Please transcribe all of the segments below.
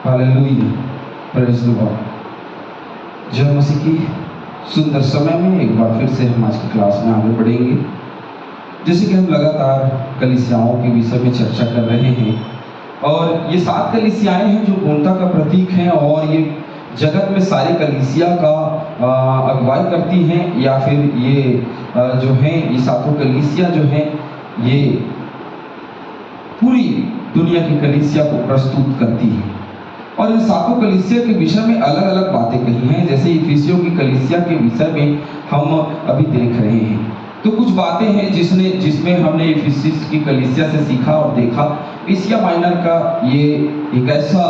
Hallelujah, praise the God. जय मसीह की। सुंदर समय में एक बार फिर से हम आज की क्लास में आगे बढ़ेंगे। जैसे कि हम लगातार कलीसियाओं के विषय में चर्चा कर रहे हैं और ये 7 कलीसियाएं हैं जो पूर्णता का प्रतीक हैं और ये जगत में सारी कलीसिया का अगुवाई करती हैं, या फिर ये जो हैं ये 7 कलीसिया जो हैं ये पूरी दुनिया की कलीसिया को प्रस्तुत करती है। और इन 7 कलीसिया के विषय में अलग अलग बातें कही हैं, जैसे इफिसियों की कलीसिया के विषय में हम अभी देख रहे हैं। तो कुछ बातें हैं जिसमें हमने इफिसियस की कलीसिया से सीखा और देखा। एशिया माइनर का ये एक ऐसा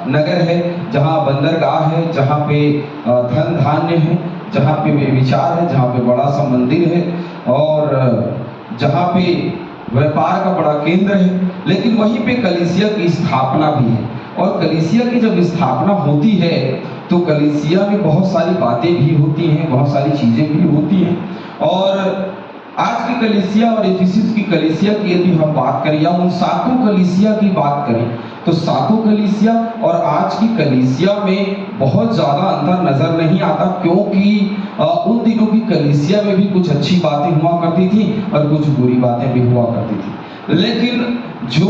नगर है जहाँ बंदरगाह है, जहाँ पे धन धान्य है, जहाँ पे विचार है, जहाँ पे बड़ा सा मंदिर है और जहाँ पे व्यापार का बड़ा केंद्र है। लेकिन वहीं पे कलीसिया की स्थापना भी है और कलीसिया की जब स्थापना होती है तो कलीसिया में बहुत सारी बातें भी होती हैं, बहुत सारी चीजें भी होती हैं। और आज की कलीसिया और इफिसियस की कलीसिया की यदि हम बात करें या उन 7 कलीसिया की बात करें तो 7 कलीसिया और आज की कलीसिया में बहुत ज्यादा अंतर नजर नहीं आता, क्योंकि उन दिनों की कलीसिया में भी कुछ अच्छी बातें हुआ करती थी और कुछ बुरी बातें भी हुआ करती थी। लेकिन जो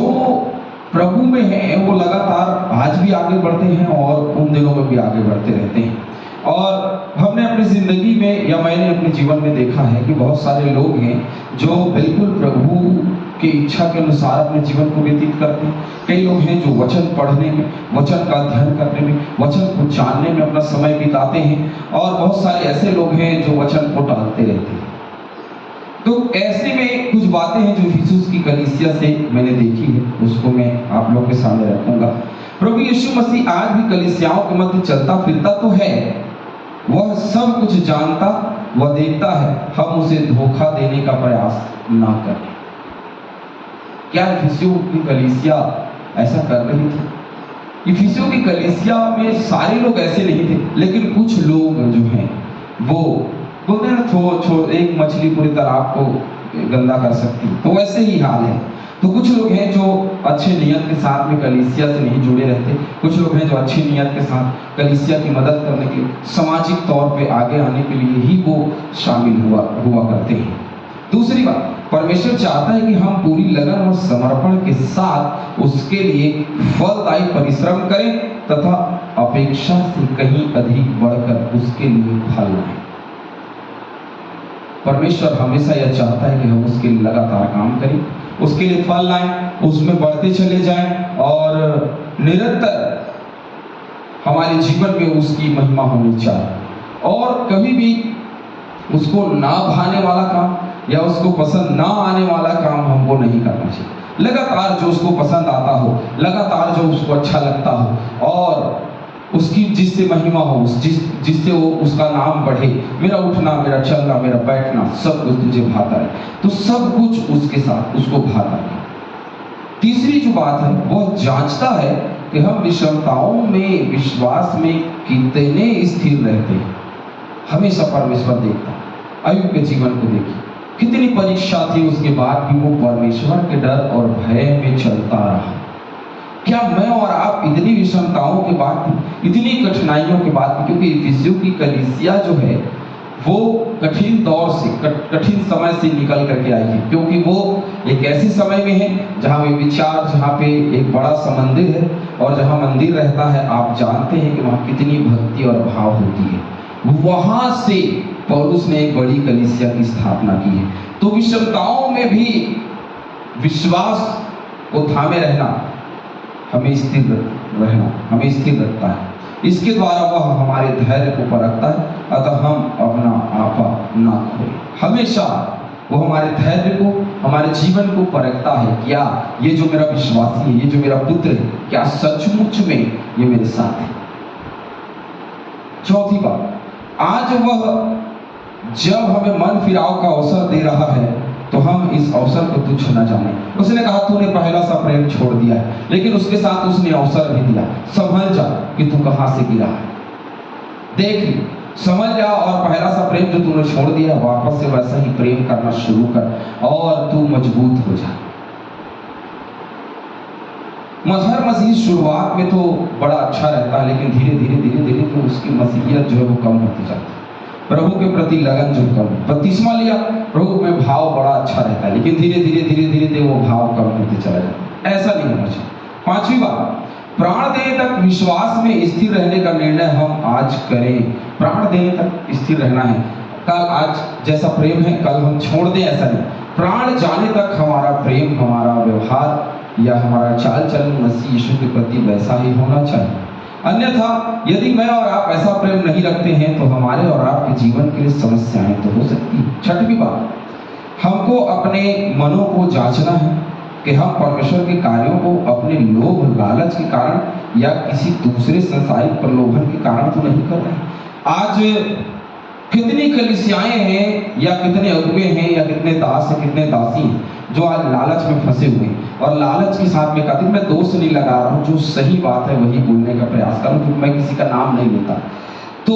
प्रभु में है वो लगातार आज भी आगे बढ़ते हैं और उन दिनों में भी आगे बढ़ते रहते हैं। और हमने अपनी जिंदगी में या मैंने अपने जीवन में देखा है कि बहुत सारे लोग हैं जो बिल्कुल प्रभु की इच्छा के अनुसार अपने जीवन को व्यतीत करते हैं। कई लोग हैं जो वचन पढ़ने में, वचन का अध्ययन करने में, वचन को जानने में अपना समय बिताते हैं और बहुत सारे ऐसे लोग हैं जो वचन को टालते रहते हैं। तो ऐसे में कुछ बातें हैं जो इफिसियस की कलीसिया से मैंने देखी है, उसको मैं आप लोग के सामने रखूंगा। प्रभु यीशु मसीह आज भी कलीसियाओं के मध्य चलता फिरता तो है, वह सब कुछ जानता व देखता है, हम उसे धोखा देने का प्रयास ना करें। क्या इफिसियों की कलीसिया ऐसा कर रही थी? इफिसियों की कलीसिया में सारे लोग ऐसे नहीं थे, लेकिन कुछ लोग जो हैं वो बोलते हैं एक मछली पूरी तालाब को गंदा कर सकती, तो वैसे ही हाल है। तो कुछ लोग हैं जो अच्छे नियत के साथ में कलीसिया से नहीं जुड़े रहते, कुछ लोग हैं जो अच्छी नियत के साथ कलीसिया की मदद करने के लिए, सामाजिक तौर पे आगे आने के लिए ही वो शामिल हुआ करते हैं। दूसरी बात, परमेश्वर चाहता है कि हम पूरी लगन और समर्पण के साथ उसके लिए फलदायी परिश्रम करें तथा अपेक्षा से कहीं अधिक बढ़कर उसके लिए फल लाएं। परमेश्वर हमेशा यह चाहता है कि हम उसके लिए लगातार काम करें, उसके लिए फल लाएं, उसमें बढ़ते चले जाएं और निरंतर हमारे जीवन में उसकी महिमा होनी चाहिए। और कभी भी उसको ना भाने वाला काम या उसको पसंद ना आने वाला काम हमको नहीं करना चाहिए। लगातार जो उसको पसंद आता हो, लगातार जो उसको अच्छा लगता हो और उसकी जिससे महिमा हो, जिससे वो उसका नाम बढ़े, मेरा उठना, मेरा चलना, मेरा बैठना, सब कुछ तुझे भाता है, तो सब कुछ उसके साथ उसको भाता है। तीसरी जो बात है वो जांचता है कि हम विषमताओं में, विश्वास में कितने स्थिर रहते हैं। हमेशा परमेश्वर देखता है। अय्यूब के जीवन को देखिए, कितनी परीक्षा थी, उसके बाद भी वो परमेश्वर के डर और भय में चलता रहा। क्या मैं और आप इतनी विषमताओं के बाद, इतनी कठिनाइयों के बाद, क्योंकि इफिसियों की कलीसिया जो है वो कठिन दौर से, कठिन समय से निकल करके आई है, क्योंकि वो एक ऐसे समय में है जहाँ वे विचार, जहाँ पे एक बड़ा सा मंदिर है और जहाँ मंदिर रहता है आप जानते हैं कि वहाँ कितनी भक्ति और भाव होती है। वहां से पौलुस ने एक बड़ी कलीसिया की स्थापना की है। तो विषमताओं में भी विश्वास को थामे रहना हमें स्थिर रखता है। इसके द्वारा वह हमारे धैर्य को परखता है, अतः हम अपना आपा ना खोएं। हमेशा वो हमारे धैर्य को, हमारे जीवन को परखता है। क्या ये जो मेरा विश्वासी है, ये जो मेरा पुत्र है, क्या सचमुच में ये मेरे साथ है? चौथी बात, आज वह जब हमें मन फिराव का अवसर दे रहा है तो हम इस अवसर को तुच्छ न जाने। उसने कहा तूने पहला सा प्रेम छोड़ दिया है, लेकिन उसके साथ उसने अवसर भी दिया, समझ जा कि तू कहां से गिरा है। देख, समझ जा और पहला सा प्रेम जो तूने छोड़ दिया है वापस से वैसा ही प्रेम करना शुरू कर और तू मजबूत हो जा। मजहर मसीह शुरुआत में तो बड़ा अच्छा रहता है, लेकिन धीरे धीरे तो उसकी मसीहियत जो है वो कम होती जाती है। प्रभु के प्रति लगन जो कम, बपतिस्मा लिया, प्रभु में भाव बड़ा अच्छा रहता है, लेकिन धीरे धीरे वो भाव कम होते चला जाता है। ऐसा नहीं होना चाहिए। पांचवी बात, प्राण देने तक विश्वास में स्थिर रहने का निर्णय हम आज करें। प्राण देने तक स्थिर रहना है। कल आज जैसा प्रेम है कल हम छोड़ दें, ऐसा नहीं। प्राण जाने तक हमारा प्रेम, हमारा व्यवहार या हमारा चाल चलन मसीह यीशु के प्रति वैसा ही होना चाहिए। अन्यथा यदि मैं और आप ऐसा प्रेम नहीं रखते हैं तो हमारे और आपके जीवन के लिए समस्याएं तो हो सकती हैं। छठवीं बात, हमको अपने मनों को जांचना है कि हम परमेश्वर के कार्यों को अपने लोभ लालच के कारण या किसी दूसरे संसारिक प्रलोभन के कारण तो नहीं कर रहे। आज कितनी कलीसियाएं हैं या कितने अगुवे हैं या कितने दास हैं, कितने दासी हैं जो आज लालच में फंसे हुए हैं और लालच के साथ में कहते हैं, मैं दोष नहीं लगा रहा हूँ, जो सही बात है वही बोलने का प्रयास करूँ क्योंकि मैं किसी का नाम नहीं लेता। तो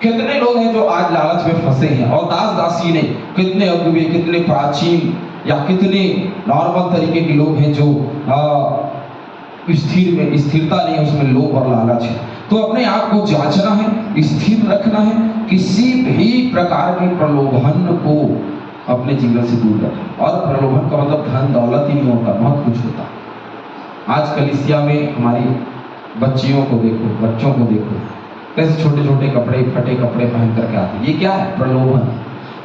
कितने लोग हैं जो आज लालच में फंसे हैं और दास दासी ने, कितने अगुवे, कितने प्राचीन या कितने नॉर्मल तरीके के लोग हैं जो स्थिरता नहीं है, उसमें लोभ और लालच है। तो अपने आप को जांचना है, स्थिर रखना है, किसी भी प्रकार के प्रलोभन को अपने जीवन से दूर रखें। और प्रलोभन का मतलब धन दौलत ही नहीं होता, बहुत कुछ होता। आज कलीसिया में हमारी बच्चियों को देखो, बच्चों को देखो, कैसे छोटे छोटे कपड़े, फटे कपड़े पहन करके आते हैं। ये क्या है? प्रलोभन।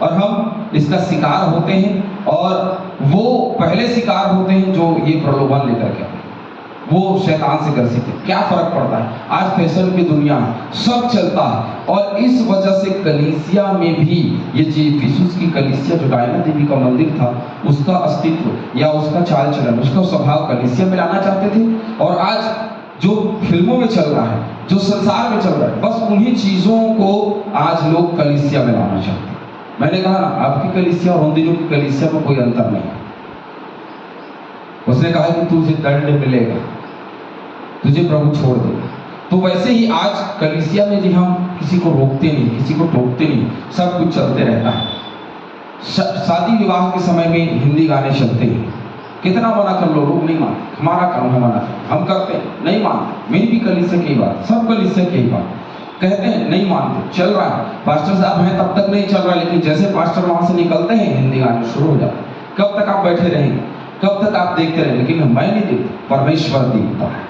और हम इसका शिकार होते हैं और वो पहले शिकार होते हैं जो ये प्रलोभन लेकर के आते हैं, वो शैतान से ग्रसित है। क्या फर्क पड़ता है? आज फैशन की दुनिया है, सब चलता है और इस वजह से कलीसिया में भी ये जी इफिसुस की कलीसिया जो डायना देवी का मंदिर था, उसका अस्तित्व या उसका चाल चलन, उसका स्वभाव कलीसिया में लाना चाहते थे। और आज जो फिल्मों में चल रहा है, जो संसार में चल रहा है, बस उन्हीं चीजों को आज लोग कलीसिया में लाना चाहते हैं। मैंने कहा ना, आपकी कलीसिया और उन दिनों की कलीसिया में कोई अंतर नहीं है। उसने कहा कि तुझे दंड मिलेगा, तुझे प्रभु छोड़ देगा। तो वैसे ही आज कलीसिया में जी हम किसी को रोकते नहीं, किसी को टोकते नहीं, सब कुछ चलते रहता है। शादी विवाह के समय में हिंदी गाने चलते हैं, कितना मना कर लो, लोग नहीं मानते। हमारा काम है मना, हम करते हैं, नहीं मानते। मेरी भी कलीसिया की बात, सब कलीसिया की बात, कहते हैं नहीं मानते, चल रहा है। पास्टर साहब हैं तब तक नहीं चल रहा, लेकिन जैसे पास्टर वहां से निकलते हैं हिंदी गाने शुरू हो जाते हैं। कब तक आप बैठे रहेंगे, कब तक आप देखते रहे? लेकिन मैं नहीं देखता, परमेश्वर देखता है।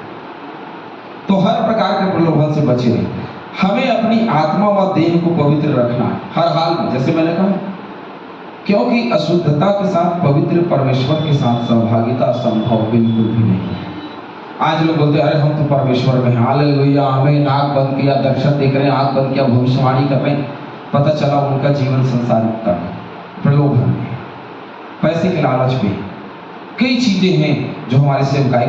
तो हर प्रकार के प्रलोभन से बचे रहें। हमें अपनी आत्मा व देह को पवित्र रखना है हर हाल में, जैसे मैंने कहा, क्योंकि अशुद्धता के साथ पवित्र परमेश्वर के साथ सहभागिता संभव बिल्कुल भी नहीं है। आज लोग बोलते हैं अरे हम तो परमेश्वर में हैं, हालेलुया, हमें आँख बंद किया, दर्शन देख रहे हैं, आँख बंद किया, भविष्यवाणी कर रहे हैं। पता चला उनका जीवन संसारिकता में, प्रलोभन में, पैसे के लालच में। कई चीजें हैं जो हमारे सेवकाई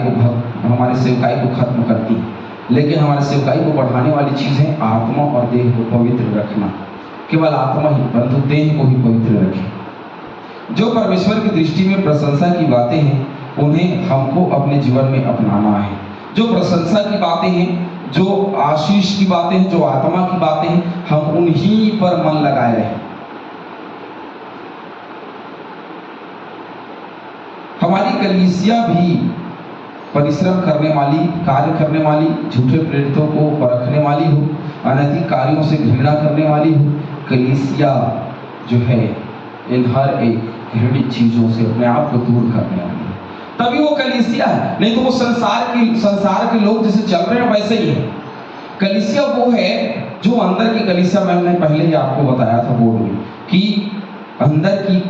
को खत्म करती हैं, लेकिन हमारे सेवकाई को बढ़ाने वाली चीज है आत्मा और देह को पवित्र रखना। केवल आत्मा ही, परंतु देह को ही पवित्र रखें। जो परमेश्वर की दृष्टि में प्रशंसा की बातें हैं उन्हें हमको अपने जीवन में अपनाना है। जो प्रशंसा की बातें हैं, जो आशीष की बातें हैं, जो आत्मा की बातें हैं, हम उन्हीं पर मन लगाए रहें। हमारी कलीसिया भी परिश्रम करने वाली, कार्य करने वाली, झूठे प्रेरितों को परखने वाली हो, अनैतिक कार्यों से घृणा करने वाली हो। कलीसिया जो है इन हर एक घृणित चीजों से अपने आप को दूर करने वाली है, तभी वो कलीसिया है। नहीं तो वो संसार के लोग जैसे चल रहे हैं वैसे ही है। कलीसिया वो है जो अंदर की कलीसिया, मैंने पहले ही आपको बताया था बोर्ड में कि अंदर की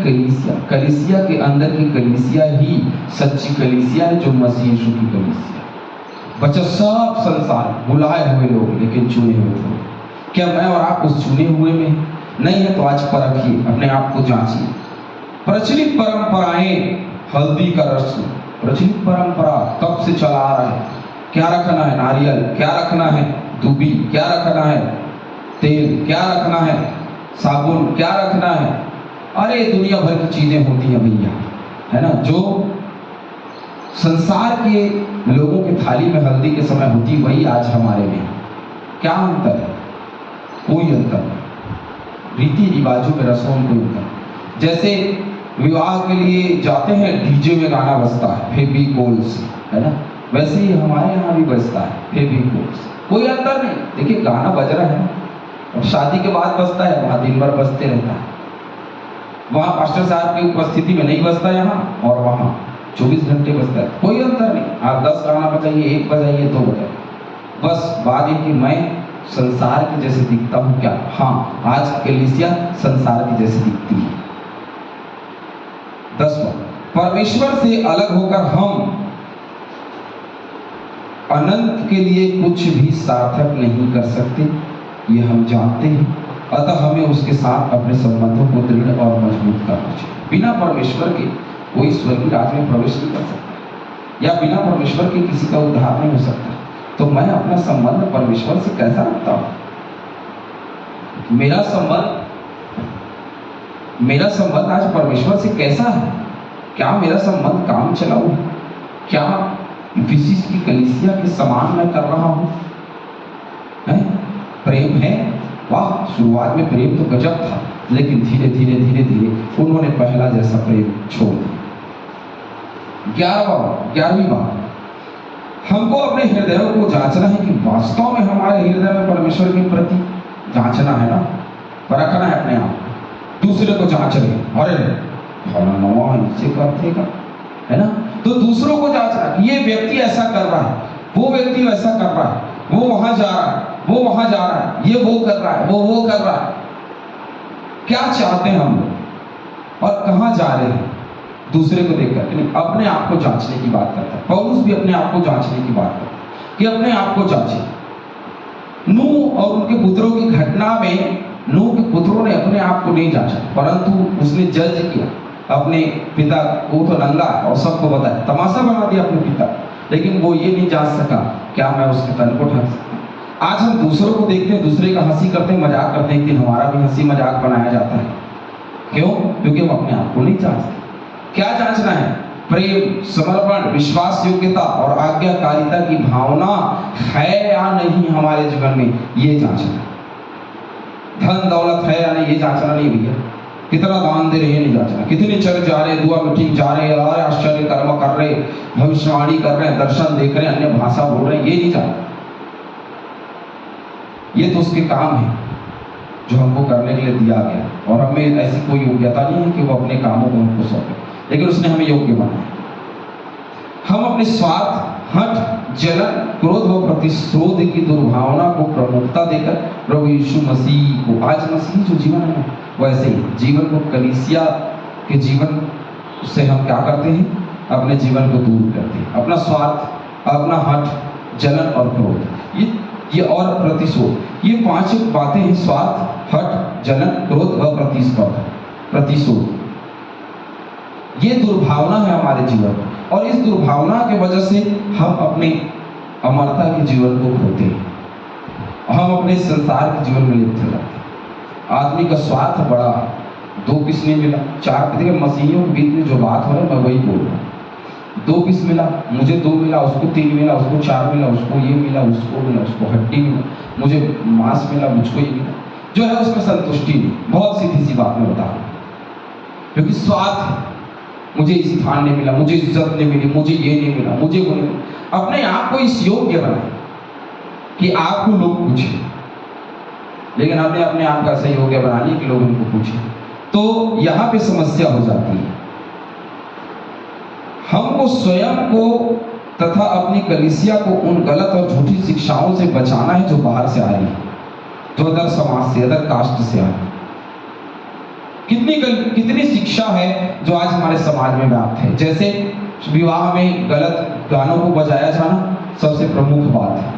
कलीसिया के अंदर की कलीसिया ही सच्ची कलीसिया है, जो मसीह यीशु की कलीसिया। बच्चा सब संसार बुलाए हुए लोग, लेकिन चुने हुए लोग। क्या मैं और आप उस चुने हुए में नहीं है? तो आज परखिए, अपने आप को जांचिए। प्रचलित परंपराएं, हल्दी का रस्म, प्रचलित परंपरा कब से चला आ रहा है। क्या रखना है? नारियल। क्या रखना है? दूबी। क्या रखना है? तेल। क्या रखना है? साबुन। क्या रखना है? अरे दुनिया भर की चीजें होती हैं भैया, है ना, जो संसार के लोगों की थाली में हल्दी के समय होती, वही आज हमारे में। क्या अंतर है? कोई अंतर नहीं। रीति रिवाजों में, रस्मों में कोई अंतर। जैसे विवाह के लिए जाते हैं, डीजे में गाना बजता है, फेविकोल से, है ना, वैसे ही हमारे यहाँ भी बजता है फेविकोल, कोई अंतर नहीं। देखिए गाना बज रहा है और शादी के बाद बजता है, वहाँ दिन भर बजते रहता है। वहाँ पास्टर साहब की उपस्थिति में नहीं बजता यहाँ, और वहाँ 24 घंटे बजता है, कोई अंतर नहीं। आप 10 गाना बजाइए, 1 बजाइए, 2 बजाइए, बस बात ये कि मैं संसार के जैसे दिखता हूँ क्या? हाँ, आज कलीसिया संसार की जैसे दिखती है। 10वां, परमेश्वर से अलग होकर हम अनंत के लिए कुछ भी सार्थक नहीं कर सकते, ये हम जानते हैं। अतः हमें उसके साथ अपने संबंधों को दृढ़ और मजबूत करना चाहिए। बिना परमेश्वर के कोई स्वर्गीय राज्य में प्रवेश नहीं कर सकता, या बिना परमेश्वर के किसी का उद्धार नहीं हो सकता। तो मैं अपना संबंध परमेश्वर से कैसा रखता हूँ? मेरा संबंध आज परमेश्वर से कैसा है? क्या मेरा संबंध काम चलाऊ है? क्या इफिसियों की कलीसिया के समान मैं कर रहा हूँ? प्रेम है, वाह, शुरुआत में प्रेम तो गजब था, लेकिन धीरे धीरे उन्होंने पहला जैसा प्रेम छोड़ दिया। 11वीं बात, हमको अपने हृदयों को जांचना है कि वास्तव में हमारे हृदय में परमेश्वर के प्रति जांचना है ना, परखना है अपने आप। दूसरे को जांच रहे, अरे इसे करतेगा, है ना, तो दूसरों को जांचना कि ये व्यक्ति ऐसा कर रहा है, वो व्यक्ति वैसा कर रहा है, वो वहां जा रहा है, वो वहां जा रहा है, ये वो कर रहा है, वो कर रहा है। क्या चाहते हैं हम लोग और कहां जा रहे हैं? दूसरे को देखकर नहीं, अपने आप को जांचने की बात करता है। पौलुस भी अपने आप को जांचने की बात करता है कि अपने आप को जांचे। नूह और उनके पुत्रों की घटना में नूह के पुत्रों ने अपने आप को नहीं जांचा, परंतु उसने जज किया अपने पिता को, तो नंगा और सबको बताया, तमाशा बना दिया अपने पिता, लेकिन वो ये नहीं जांच सका क्या मैं उसके तन को ढक सकता। आज हम दूसरों को देखते हैं, दूसरे का हंसी करते हैं, मजाक करते हैं, एक दिन हमारा भी हंसी मजाक बनाया जाता है। क्यों? क्योंकि हम अपने आप को नहीं जांचते। क्या जांचना है? प्रेम, समर्पण, विश्वास योग्यता और आज्ञाकारिता की भावना है या नहीं हमारे जीवन में, ये जांचना है। धन दौलत है या नहीं, ये जांचना नहीं भैया। कितना दान दे रहे हैं, नहीं जांचना। कितने चर्च जा रहे, दुआ मीटिंग जा रहे, और आश्चर्य कर्म कर रहे, भविष्यवाणी कर रहे हैं, दर्शन देख रहे हैं, अन्य भाषा बोल रहे हैं, ये नहीं जांचना। ये तो उसके काम है जो हमको करने के लिए दिया गया, और हमें ऐसी कोई योग्यता नहीं है कि वो अपने कामों को हमको सौंपे, लेकिन उसने हमें योग्य बनाया। हम अपने स्वार्थ, हठ, जलन, क्रोध व प्रतिशोध की दुर्भावना को प्रमुखता देकर प्रभु यीशु मसीह को, आज मसीह जो जीवन है वैसे ही जीवन को, कलीसिया के जीवन से हम क्या करते हैं? अपने जीवन को दूर करते हैं। अपना स्वार्थ, अपना हठ, जलन और क्रोध, ये और प्रतिशोध, ये 5 बातें हैं। स्वार्थ, हठ, जलन, क्रोध व प्रतिशोध, ये दुर्भावना है हमारे जीवन में, और इस दुर्भावना की वजह से हम अपने अमरता के जीवन को खोते हैं, हम अपने संसार के जीवन में लिप्त हो जाते हैं। आदमी का स्वार्थ बड़ा, 2 पीस नहीं मिला, 4 पीस, मसीहियों के बीच में जो बात हो रहा है मैं वही बोल रहा हूँ। 2 पीस मिला, मुझे 2 मिला, उसको 3 मिला, उसको 4 मिला, उसको ये मिला, उसको हड्डी मिला, मुझे मांस मिला, मुझको ये मिला, जो है उसमें संतुष्टि नहीं। बहुत सीधी सी बात मैं बता रहा हूँ, क्योंकि स्वार्थ है, मुझे स्थान नहीं मिला, मुझे इज्जत नहीं मिली, मुझे ये नहीं मिला, मुझे वो नहीं मिला। अपने आप को इस योग्य बनाए कि आपको लोग पूछे, लेकिन आपने अपने आप का ऐसा योग्य बनाने कि लोग उनको पूछे, तो यहाँ पे समस्या हो जाती है। हमको स्वयं को तथा अपनी कलीसिया को उन गलत और झूठी शिक्षाओं से बचाना है जो बाहर से आ रही है, जो अदर समाज से, अदर कास्ट से आ रही है। कितनी शिक्षा है जो आज हमारे समाज में व्याप्त है। जैसे विवाह में गलत गानों को बजाया जाना सबसे प्रमुख बात है।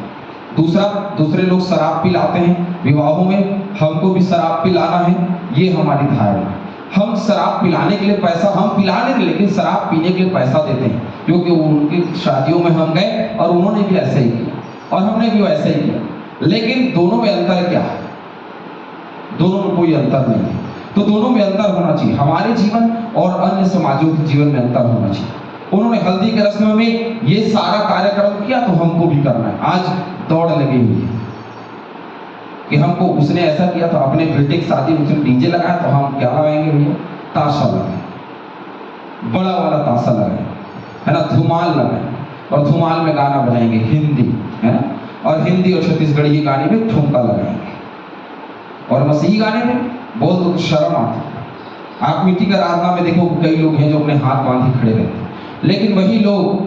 दूसरे लोग शराब पिलाते हैं विवाहों में, हमको भी शराब पिलाना है, ये हमारी धारणा है। हम शराब पिलाने के लिए पैसा, हम पिला नहीं, लेकिन शराब पीने के लिए पैसा देते हैं, क्योंकि उनकी शादियों में हम गए और उन्होंने भी ऐसा ही किया और हमने भी वैसा ही किया। लेकिन दोनों में अंतर क्या है? दोनों में कोई अंतर नहीं है। तो दोनों में अंतर होना चाहिए। हमारे जीवन और अन्य समाजों के जीवन में अंतर होना चाहिए। उन्होंने हल्दी के रस्म में ये सारा कार्यक्रम किया, तो हमको भी करना है। आज दौड़ लगी हुई है कि हमको, उसने ऐसा किया तो अपने बेटे की शादी में उसने डीजे लगाया, तो हम क्या लगाएंगे भैया? ताशा लगाए, बड़ा वाला ताशा लगाए, है ना, धुमाल लगाए। और धुमाल में गाना बनाएंगे हिंदी, है ना, और हिंदी और छत्तीसगढ़ी गाने में ठुमका लगाएंगे, और मसीही गाने में बोल दो तो शर्म आती। आप मिट्टी का आराधना में देखो कई लोग हैं जो अपने हाथ बांधे खड़े रहते हैं, लेकिन वही लोग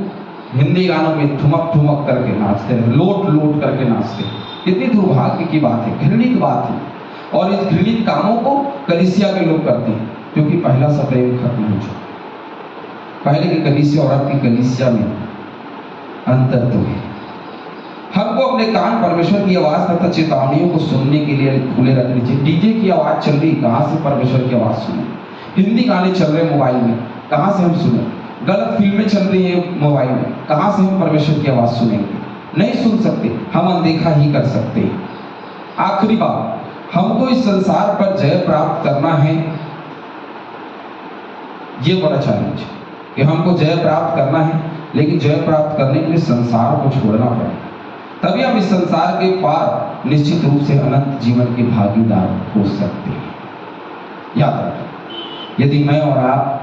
हिंदी गानों में ठुमक ठुमक करके नाचते हैं, लोट लोट करके नाचते हैं। कितनी दुर्भाग्य की बात है, घृणित बात है। और इस घृणित कामों को कलीसिया के लोग करते हैं, क्योंकि पहला सा प्रेम खत्म हो चुका। पहले की कलीसिया और अब की कलीसिया में अंतर तो है। हमको अपने कान परमेश्वर की आवाज तथा चेतावनियों को सुनने के लिए खुले रखने चाहिए। डीजे की आवाज चल रही, कहाँ से परमेश्वर की आवाज सुने? हिंदी गाने चल रहे मोबाइल में, कहाँ से हम सुने? गलत फिल्में चल रही है मोबाइल में, कहाँ से हम परमेश्वर की आवाज सुनेंगे? नहीं सुन सकते, हम अनदेखा ही कर सकते हैं। आखिरी बात, हमको इस संसार पर जय प्राप्त करना है। ये बड़ा चैलेंज है कि हमको जय प्राप्त करना है, लेकिन जय प्राप्त करने के लिए संसार को छोड़ना पड़ेगा, तभी हम इस संसार के पार निश्चित रूप से अनंत जीवन के भागीदार हो सकते हैं। याद रखें, यदि मैं और आप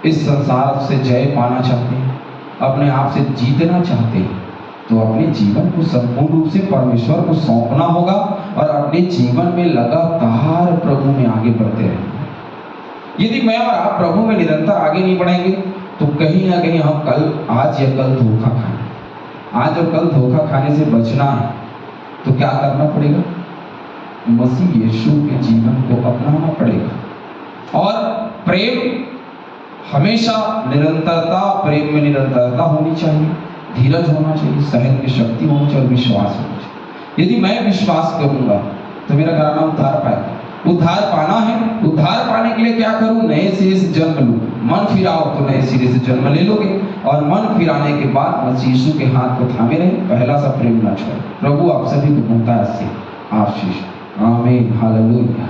इस संसार से जय पाना चाहते हैं, अपने आप से जीतना चाहते हैं, तो अपने जीवन को संपूर्ण रूप से परमेश्वर को सौंपना होगा और अपने जीवन में लगातार प्रभु में आगे बढ़ते रहना। यदि मैं और आप प्रभु में निरंतर आगे नहीं बढ़ेंगे, तो कहीं ना कहीं हम आज या कल धोखा खाएंगे। आज और कल धोखा खाने से बचना है तो क्या करना पड़ेगा? मसीह यीशु के जीवन को अपनाना पड़ेगा। और प्रेम हमेशा निरंतरता, प्रेम में निरंतरता होनी चाहिए, धीरज होना चाहिए, सहन की शक्ति होनी चाहिए, विश्वास होना चाहिए। यदि मैं विश्वास करूंगा तो मेरा घराना उद्धार पाएगा। उद्धार पाना है, उद्धार पाने के लिए क्या करूं? नए सिरे से जन्म लूं। मन फिराओ तो नए सिरे से जन्म ले लोगे, और मन फिराने के बाद मसीह यीशु के हाथ को थामे रहे, पहला सा प्रेम न छोड़े। प्रभु आप सभी को बहुतायत से आशीष। आमीन, हालेलुया।